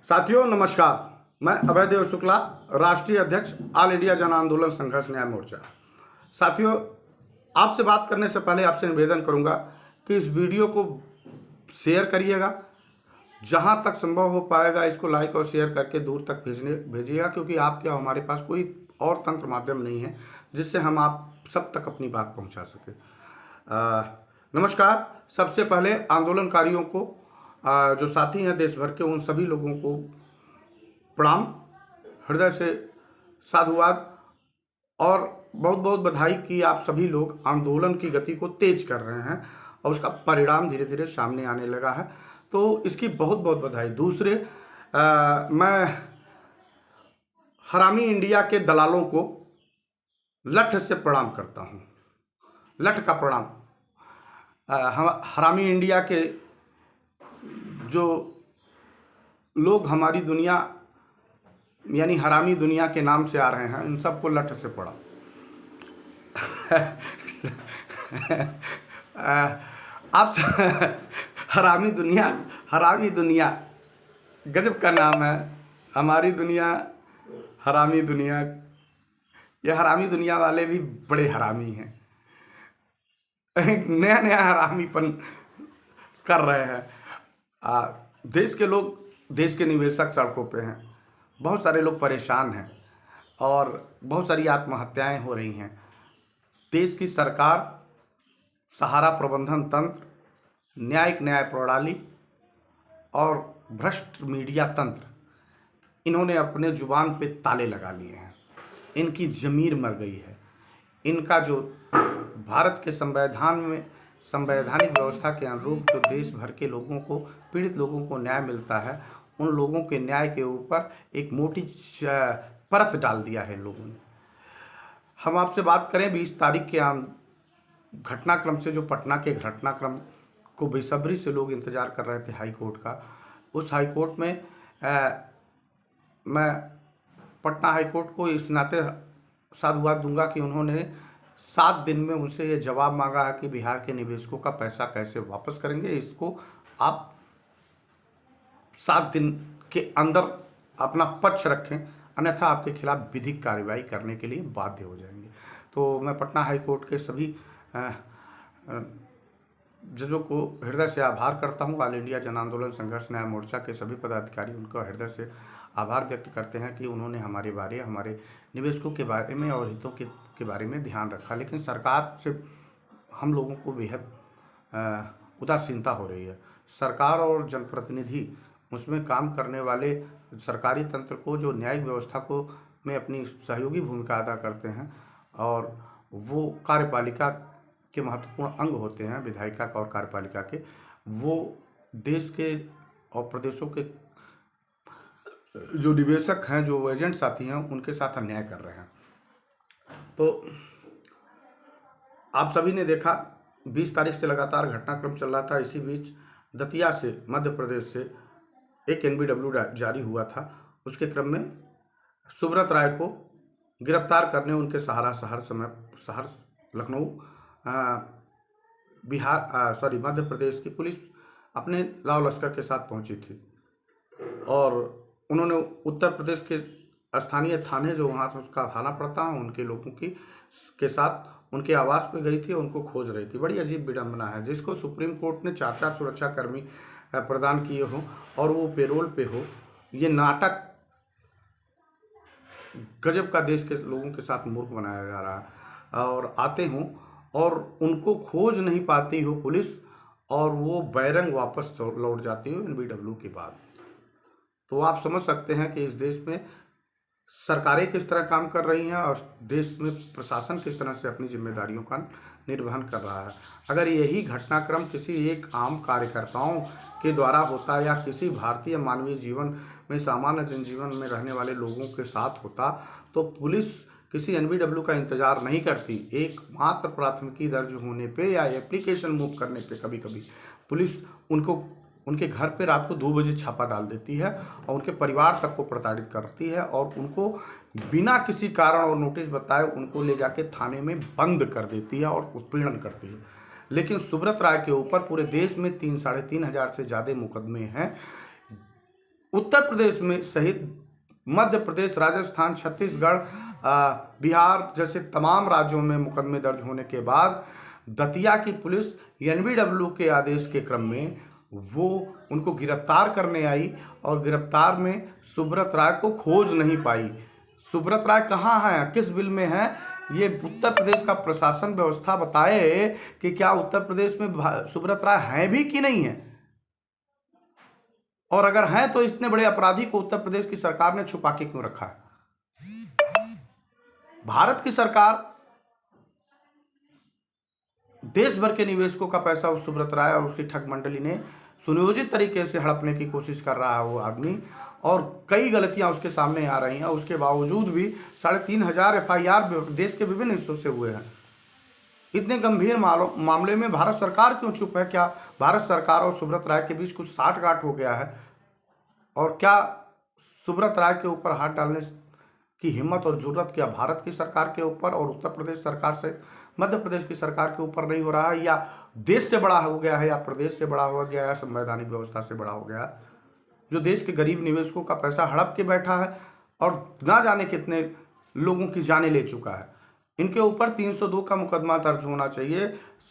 साथियों नमस्कार। मैं अभयदेव शुक्ला, राष्ट्रीय अध्यक्ष ऑल इंडिया जन आंदोलन संघर्ष न्याय मोर्चा। साथियों, आपसे बात करने से पहले आपसे निवेदन करूंगा कि इस वीडियो को शेयर करिएगा, जहां तक संभव हो पाएगा इसको लाइक और शेयर करके दूर तक भेजिएगा, क्योंकि आपके और हमारे पास कोई और तंत्र माध्यम नहीं है जिससे हम आप सब तक अपनी बात पहुंचा सकें। नमस्कार। सबसे पहले आंदोलनकारियों को, जो साथी हैं देश भर के, उन सभी लोगों को प्रणाम, हृदय से साधुवाद और बहुत बहुत बधाई कि आप सभी लोग आंदोलन की गति को तेज कर रहे हैं और उसका परिणाम धीरे धीरे सामने आने लगा है, तो इसकी बहुत बहुत बधाई। दूसरे, मैं हरामी इंडिया के दलालों को लठ से प्रणाम करता हूं, लठ का प्रणाम। हरामी इंडिया के जो लोग हमारी दुनिया यानी हरामी दुनिया के नाम से आ रहे हैं, इन सबको लठ से पड़ा। आप हरामी दुनिया गजब का नाम है। हमारी दुनिया, हरामी दुनिया। ये हरामी दुनिया वाले भी बड़े हरामी हैं, नया नया हरामीपन कर रहे हैं। देश के लोग, देश के निवेशक सड़कों पे हैं, बहुत सारे लोग परेशान हैं और बहुत सारी आत्महत्याएं हो रही हैं। देश की सरकार, सहारा प्रबंधन तंत्र, न्यायिक न्याय प्रणाली और भ्रष्ट मीडिया तंत्र, इन्होंने अपने जुबान पे ताले लगा लिए हैं। इनकी ज़मीर मर गई है। इनका जो भारत के संविधान में, संवैधानिक व्यवस्था के अनुरूप जो देश भर के लोगों को, पीड़ित लोगों को न्याय मिलता है, उन लोगों के न्याय के ऊपर एक मोटी परत डाल दिया है इन लोगों ने। हम आपसे बात करें 20 तारीख के घटनाक्रम से, जो पटना के घटनाक्रम को बेसब्री से लोग इंतजार कर रहे थे हाई कोर्ट का। उस हाई कोर्ट में मैं पटना हाई कोर्ट को इस नाते साधुवाद दूंगा कि उन्होंने 7 दिन में उनसे ये जवाब मांगा है कि बिहार के निवेशकों का पैसा कैसे वापस करेंगे। इसको आप 7 दिन के अंदर अपना पक्ष रखें, अन्यथा आपके खिलाफ विधिक कार्रवाई करने के लिए बाध्य हो जाएंगे। तो मैं पटना हाई कोर्ट के सभी जजों को हृदय से आभार करता हूं। ऑल इंडिया जन आंदोलन संघर्ष न्याय मोर्चा के सभी पदाधिकारी उनका हृदय से आभार व्यक्त करते हैं कि उन्होंने हमारे निवेशकों के बारे में और हितों के बारे में ध्यान रखा। लेकिन सरकार से हम लोगों को बेहद उदासीनता हो रही है। सरकार और जनप्रतिनिधि, उसमें काम करने वाले सरकारी तंत्र को, जो न्यायिक व्यवस्था को में अपनी सहयोगी भूमिका अदा करते हैं और वो कार्यपालिका के महत्वपूर्ण अंग होते हैं, विधायिका का और कार्यपालिका के, वो देश के और प्रदेशों के जो निवेशक हैं, जो एजेंट साथी हैं, उनके साथ अन्याय कर रहे हैं। तो आप सभी ने देखा 20 तारीख से लगातार घटनाक्रम चल रहा था। इसी बीच दतिया से, मध्य प्रदेश से एक NBW जारी हुआ था। उसके क्रम में सुब्रत राय को गिरफ्तार करने उनके शहर लखनऊ, मध्य प्रदेश की पुलिस अपने लाव लश्कर के साथ पहुंची थी और उन्होंने उत्तर प्रदेश के स्थानीय थाने, जो वहाँ उसका थाना पड़ता है, उनके लोगों के साथ उनके आवास पे गई थी, उनको खोज रही थी। बड़ी अजीब विडंबना है, जिसको सुप्रीम कोर्ट ने 4 सुरक्षाकर्मी प्रदान किए हों और वो पेरोल पे हो। ये नाटक गजब का देश के लोगों के साथ मूर्ख बनाया जा रहा है। और आते हों और उनको खोज नहीं पाती हो पुलिस, और वो बैरंग वापस लौट जाती हो NBW के बाद। तो आप समझ सकते हैं कि इस देश में सरकारें किस तरह काम कर रही हैं और देश में प्रशासन किस तरह से अपनी जिम्मेदारियों का निर्वहन कर रहा है। अगर यही घटनाक्रम किसी एक आम कार्यकर्ताओं के द्वारा होता या किसी भारतीय मानवीय जीवन में, सामान्य जनजीवन में रहने वाले लोगों के साथ होता, तो पुलिस किसी NBW का इंतजार नहीं करती। एक मात्र प्राथमिकी दर्ज होने पे या एप्लीकेशन मूव करने पे कभी कभी पुलिस उनके घर पे रात को 2 बजे छापा डाल देती है और उनके परिवार तक को प्रताड़ित करती है और उनको बिना किसी कारण और नोटिस बताए उनको ले जाके थाने में बंद कर देती है और उत्पीड़न करती है। लेकिन सुब्रत राय के ऊपर पूरे देश में 3-3.5 हज़ार से ज़्यादा मुकदमे हैं। उत्तर प्रदेश में सहित मध्य प्रदेश, राजस्थान, छत्तीसगढ़, बिहार जैसे तमाम राज्यों में मुकदमे दर्ज होने के बाद दतिया की पुलिस एनबीडब्ल्यू के आदेश के क्रम में वो उनको गिरफ्तार करने आई और गिरफ्तार में सुब्रत राय को खोज नहीं पाई। सुब्रत राय कहाँ हैं, किस बिल में हैं, ये उत्तर प्रदेश का प्रशासन व्यवस्था बताए कि क्या उत्तर प्रदेश में सुब्रत राय हैं भी कि नहीं है, और अगर हैं तो इतने बड़े अपराधी को उत्तर प्रदेश की सरकार ने छुपा के क्यों रखा है। भारत की सरकार देश भर के निवेशकों का पैसा उस सुब्रत राय और उसकी ठग मंडली ने सुनियोजित तरीके से हड़पने की कोशिश कर रहा है वो आदमी, और कई गलतियां उसके सामने आ रही हैं। उसके बावजूद भी 3,500 FIR देश के विभिन्न हिस्सों से हुए हैं। इतने गंभीर मामले में भारत सरकार क्यों चुप है? क्या भारत सरकार और सुब्रत राय के बीच कुछ साठगांठ हो गया है? और क्या सुब्रत राय के ऊपर हाथ डालने की हिम्मत और जरूरत क्या भारत की सरकार के ऊपर और उत्तर प्रदेश सरकार से मध्य प्रदेश की सरकार के ऊपर नहीं हो रहा है, या देश से बड़ा हो गया है, या प्रदेश से बड़ा हो गया है, संवैधानिक व्यवस्था से बड़ा हो गया है, जो देश के गरीब निवेशकों का पैसा हड़प के बैठा है और ना जाने कितने लोगों की जानें ले चुका है। इनके ऊपर 302 का मुकदमा दर्ज होना चाहिए,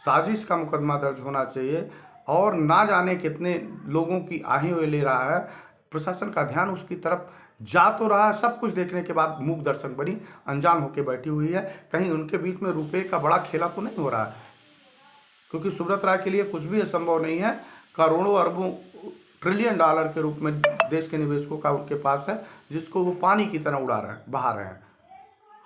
साजिश का मुकदमा दर्ज होना चाहिए, और ना जाने कितने लोगों की आहें वे ले रहा है। प्रशासन का ध्यान उसकी तरफ जा तो रहा है, सब कुछ देखने के बाद मूक दर्शक बनी अनजान होकर बैठी हुई है। कहीं उनके बीच में रुपए का बड़ा खेला तो नहीं हो रहा है, क्योंकि सुब्रत राय के लिए कुछ भी असंभव नहीं है। करोड़ों अरबों ट्रिलियन डॉलर के रूप में देश के निवेशकों का उनके पास है, जिसको वो पानी की तरह उड़ा रहे हैं, बहा रहे हैं,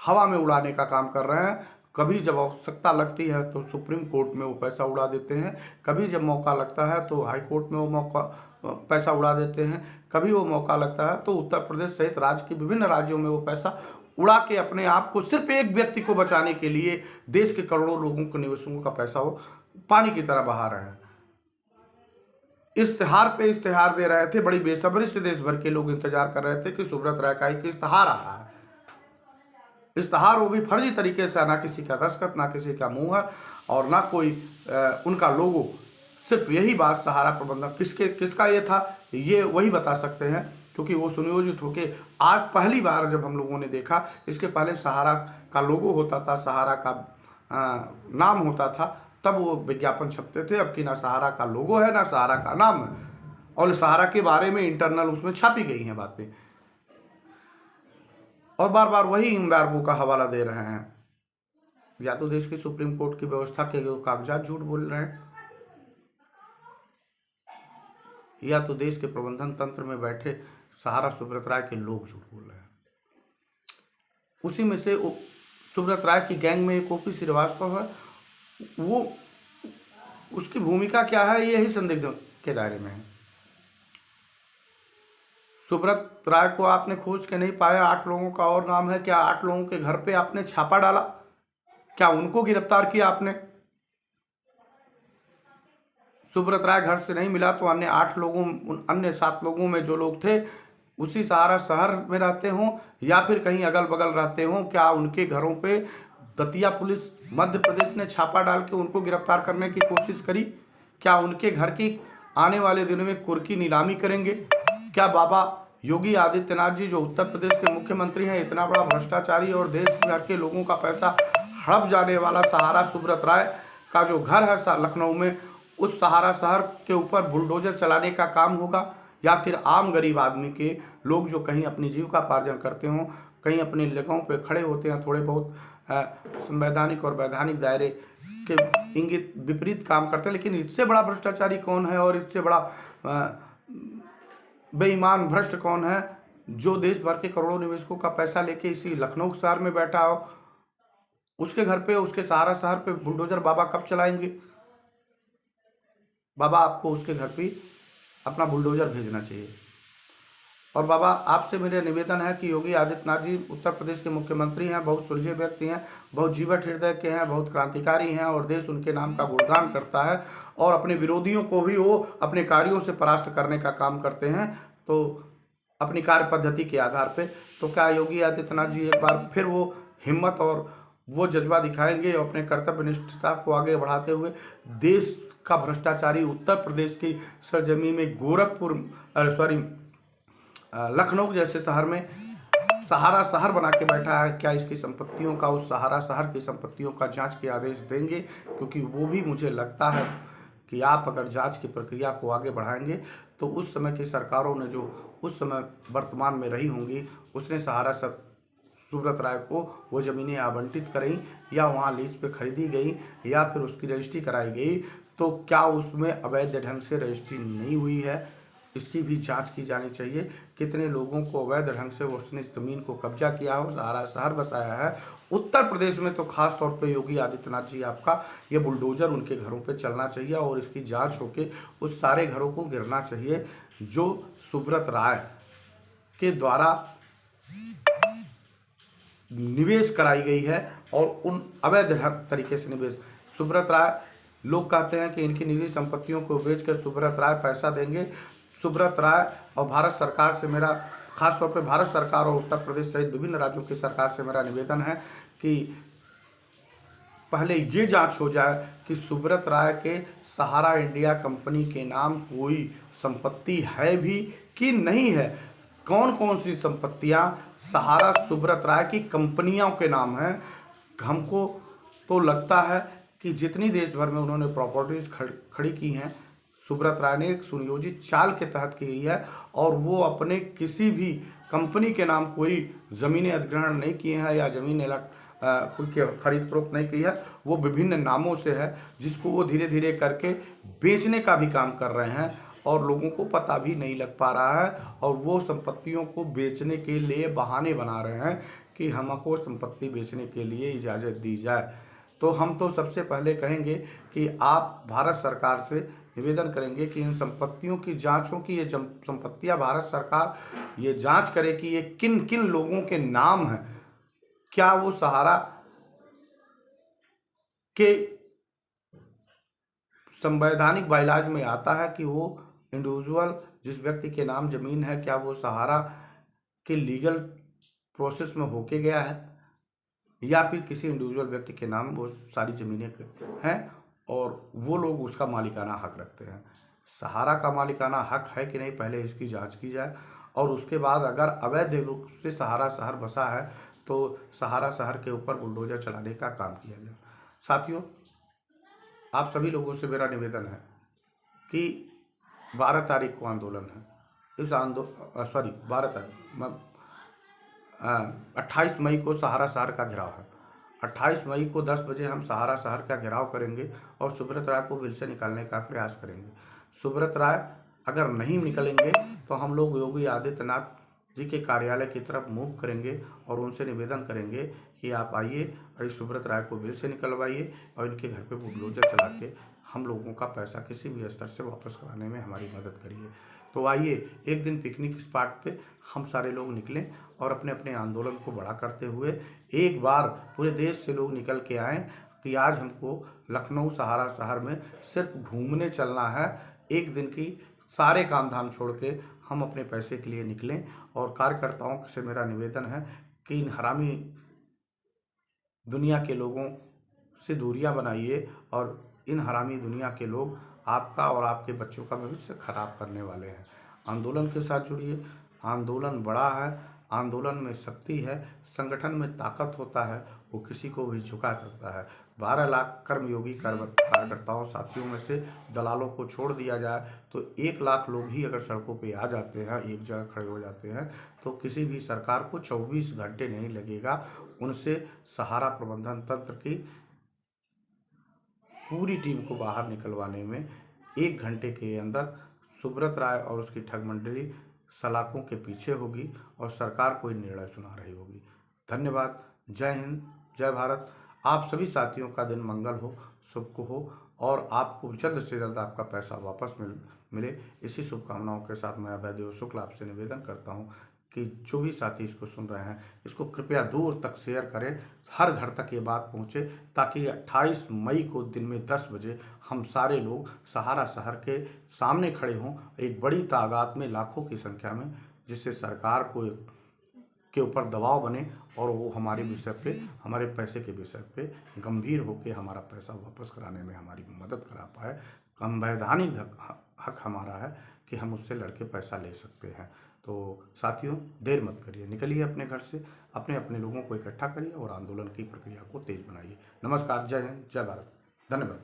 हवा में उड़ाने का काम कर रहे हैं। कभी जब आवश्यकता लगती है तो सुप्रीम कोर्ट में वो पैसा उड़ा देते हैं, कभी जब मौका लगता है तो हाई कोर्ट में वो पैसा उड़ा देते हैं, कभी वो मौका लगता है तो उत्तर प्रदेश सहित राज्य के विभिन्न राज्यों में वो पैसा उड़ा के अपने आप को सिर्फ एक व्यक्ति को बचाने के लिए देश के करोड़ों लोगों के निवेशकों का पैसा वो पानी की तरह बहा रहे हैं। इश्तेहार पे इश्तेहार दे रहे थे, बड़ी बेसब्री से देश भर के लोग इंतजार कर रहे थे कि सुब्रत राय का एक इश्तेहार आ रहा है। इश्तेहार वो भी फर्जी तरीके से, ना किसी का दस्तखत, ना किसी का मुहर, और ना कोई उनका लोगो। सिर्फ यही बात सहारा प्रबंधन किसका ये था, ये वही बता सकते हैं, क्योंकि वो सुनियोजित होके आज पहली बार जब हम लोगों ने देखा। इसके पहले सहारा का लोगो होता था, सहारा का नाम होता था, तब वो विज्ञापन छपते थे। अब कि ना सहारा का लोगो है, ना सहारा का नाम है, और सहारा के बारे में इंटरनल उसमें छापी गई हैं बातें, और बार बार वही एम्बार्गो का हवाला दे रहे हैं। या तो देश की सुप्रीम कोर्ट की व्यवस्था के कागजात झूठ बोल रहे हैं, या तो देश के प्रबंधन तंत्र में बैठे सहारा सुब्रत राय के लोग झूठ बोल रहे हैं। उसी में से सुब्रत राय की गैंग में एक ओपी श्रीवास्तव है, वो उसकी भूमिका क्या है, यही संदिग्ध के दायरे में है। सुब्रत राय को आपने खोज के नहीं पाया, 8 लोगों का और नाम है। क्या 8 लोगों के घर पे आपने छापा डाला? क्या उनको गिरफ्तार किया आपने? सुब्रत राय घर से नहीं मिला तो अन्य 8 लोगों, अन्य 7 लोगों में जो लोग थे उसी सहारा शहर में रहते हों या फिर कहीं अगल बगल रहते हों, क्या उनके घरों पे दतिया पुलिस मध्य प्रदेश ने छापा डाल के उनको गिरफ्तार करने की कोशिश करी? क्या उनके घर की आने वाले दिनों में कुर्की नीलामी करेंगे? क्या बाबा योगी आदित्यनाथ जी जो उत्तर प्रदेश के मुख्यमंत्री हैं, इतना बड़ा भ्रष्टाचारी और देश भर के लोगों का पैसा हड़प जाने वाला सहारा सुब्रत राय का जो घर है लखनऊ में, उस सहारा शहर के ऊपर बुलडोजर चलाने का काम होगा? या फिर आम गरीब आदमी के लोग जो कहीं अपनी जीविकापार्जन करते हों, कहीं अपने जगहों पे खड़े होते हैं, थोड़े बहुत संवैधानिक और वैधानिक दायरे के इंगित विपरीत काम करते हैं, लेकिन इससे बड़ा भ्रष्टाचारी कौन है और इससे बड़ा बेईमान भ्रष्ट कौन है जो देश भर के करोड़ों निवेशकों का पैसा लेके इसी लखनऊ शहर में बैठा हो? उसके घर पे, उसके सहारा शहर पे बुलडोजर बाबा कब चलाएंगे? बाबा आपको उसके घर पे अपना बुलडोजर भेजना चाहिए। और बाबा आपसे मेरा निवेदन है कि योगी आदित्यनाथ जी उत्तर प्रदेश के मुख्यमंत्री हैं, बहुत सुलझे व्यक्ति हैं, बहुत जीवट हृदय के हैं, बहुत क्रांतिकारी हैं, और देश उनके नाम का गुणगान करता है, और अपने विरोधियों को भी वो अपने कार्यों से परास्त करने का काम करते हैं, तो अपनी कार्य पद्धति के आधार पे। तो क्या योगी आदित्यनाथ जी एक बार फिर वो हिम्मत और वो जज्बा दिखाएंगे और अपने कर्तव्य निष्ठता को आगे बढ़ाते हुए देश का भ्रष्टाचारी उत्तर प्रदेश की सरजमी में लखनऊ जैसे शहर में सहारा शहर बना के बैठा है। क्या इसकी संपत्तियों का, उस सहारा शहर की संपत्तियों का जांच के आदेश देंगे? क्योंकि वो भी मुझे लगता है कि आप अगर जांच की प्रक्रिया को आगे बढ़ाएंगे तो उस समय की सरकारों ने जो उस समय वर्तमान में रही होंगी, उसने सहारा सब सुब्रत राय को वो ज़मीनें आवंटित करी या वहाँ लीज पे खरीदी गई या फिर उसकी रजिस्ट्री कराई गई, तो क्या उसमें अवैध ढंग से रजिस्ट्री नहीं हुई है, इसकी भी जांच की जानी चाहिए। कितने लोगों को अवैध ढंग से उसने ज़मीन को कब्जा किया हो, सहारा शहर बसाया है। उत्तर प्रदेश में तो खास तौर पे योगी आदित्यनाथ जी आपका ये बुलडोजर उनके घरों पे चलना चाहिए और इसकी जांच होके उस सारे घरों को गिरना चाहिए जो सुब्रत राय के द्वारा निवेश कराई गई है और उन अवैध तरीके से निवेश। सुब्रत राय, लोग कहते हैं कि इनकी निजी संपत्तियों को बेचकर सुब्रत राय पैसा देंगे। सुब्रत राय और भारत सरकार से मेरा, खासतौर पे भारत सरकार और उत्तर प्रदेश सहित विभिन्न राज्यों की सरकार से मेरा निवेदन है कि पहले ये जांच हो जाए कि सुब्रत राय के सहारा इंडिया कंपनी के नाम कोई संपत्ति है भी कि नहीं है। कौन कौन सी संपत्तियां सहारा सुब्रत राय की कंपनियों के नाम हैं। हमको तो लगता है कि जितनी देश भर में उन्होंने प्रॉपर्टीज खड़ी की हैं, सुब्रत राय ने एक सुनियोजित चाल के तहत की है और वो अपने किसी भी कंपनी के नाम कोई ज़मीनें अधिग्रहण नहीं किए हैं या ज़मीन कोई खरीद फरोख्त नहीं की है। वो विभिन्न नामों से है जिसको वो धीरे धीरे करके बेचने का भी काम कर रहे हैं और लोगों को पता भी नहीं लग पा रहा है और वो संपत्तियों को बेचने के लिए बहाने बना रहे हैं कि हमको संपत्ति बेचने के लिए इजाज़त दी जाए। तो हम तो सबसे पहले कहेंगे कि आप भारत सरकार से निवेदन करेंगे कि इन संपत्तियों की जांच हो, कि ये संपत्तियां भारत सरकार ये जांच करे कि ये किन किन लोगों के नाम हैं। क्या वो सहारा के संवैधानिक बाइलाज में आता है कि वो इंडिविजुअल जिस व्यक्ति के नाम जमीन है, क्या वो सहारा के लीगल प्रोसेस में होके गया है या फिर किसी इंडिविजुअल व्यक्ति के नाम वो सारी ज़मीनें हैं और वो लोग उसका मालिकाना हक रखते हैं। सहारा का मालिकाना हक है कि नहीं, पहले इसकी जांच की जाए और उसके बाद अगर अवैध रूप से सहारा शहर बसा है तो सहारा शहर के ऊपर बुलडोजर चलाने का काम किया जाए। साथियों, आप सभी लोगों से मेरा निवेदन है कि 12 तारीख को आंदोलन है। इस 12 तारीख 28 मई को सहारा शहर का घेराव है। 28 मई को 10 बजे हम सहारा शहर का घेराव करेंगे और सुब्रत राय को बिल से निकालने का प्रयास करेंगे। सुब्रत राय अगर नहीं निकलेंगे तो हम लोग योगी आदित्यनाथ जी के कार्यालय की तरफ मूव करेंगे और उनसे निवेदन करेंगे कि आप आइए और इस सुब्रत राय को बिल से निकलवाइए और इनके घर पे बुलडोजर चला के हम लोगों का पैसा किसी भी स्तर से वापस कराने में हमारी मदद करिए। तो आइए एक दिन पिकनिक स्पॉट पे हम सारे लोग निकलें और अपने अपने आंदोलन को बड़ा करते हुए एक बार पूरे देश से लोग निकल के आएँ कि आज हमको लखनऊ सहारा शहर में सिर्फ घूमने चलना है। एक दिन की सारे काम धाम छोड़ के हम अपने पैसे के लिए निकलें और कार्यकर्ताओं से मेरा निवेदन है कि इन हरामी दुनिया के लोगों से दूरियां बनाइए और इन हरामी दुनिया के लोग आपका और आपके बच्चों का भविष्य खराब करने वाले हैं। आंदोलन के साथ जुड़िए। आंदोलन बड़ा है, आंदोलन में शक्ति है, संगठन में ताकत होता है, वो किसी को भी झुका सकता है। 12 लाख कर्मयोगी कार्यकर्ताओं साथियों में से दलालों को छोड़ दिया जाए तो 1 लाख लोग ही अगर सड़कों पे आ जाते हैं, एक जगह खड़े हो जाते हैं, तो किसी भी सरकार को 24 घंटे नहीं लगेगा उनसे सहारा प्रबंधन तंत्र की पूरी टीम को बाहर निकलवाने में। 1 घंटे के अंदर सुब्रत राय और उसकी ठग मंडली सलाखों के पीछे होगी और सरकार कोई निर्णय सुना रही होगी। धन्यवाद। जय हिंद, जय भारत। आप सभी साथियों का दिन मंगल हो, शुभ हो और आपको जल्द से जल्द आपका पैसा वापस मिले। इसी शुभकामनाओं के साथ मैं अभयदेव शुक्ल आपसे निवेदन करता हूँ कि जो भी साथी इसको सुन रहे हैं इसको कृपया दूर तक शेयर करें, हर घर तक ये बात पहुँचे ताकि 28 मई को दिन में 10 बजे हम सारे लोग सहारा शहर के सामने खड़े हों, एक बड़ी तादाद में, लाखों की संख्या में, जिससे सरकार को के ऊपर दबाव बने और वो हमारे विषय पे, हमारे पैसे के विषय पे गंभीर होकर हमारा पैसा वापस कराने में हमारी मदद करा पाए। संवैधानिक हक हमारा है कि हम उससे लड़के पैसा ले सकते हैं। तो तो साथियों, देर मत करिए, निकलिए अपने घर से, अपने अपने लोगों को इकट्ठा करिए और आंदोलन की प्रक्रिया को तेज बनाइए। नमस्कार, जय हिंद, जय भारत, धन्यवाद।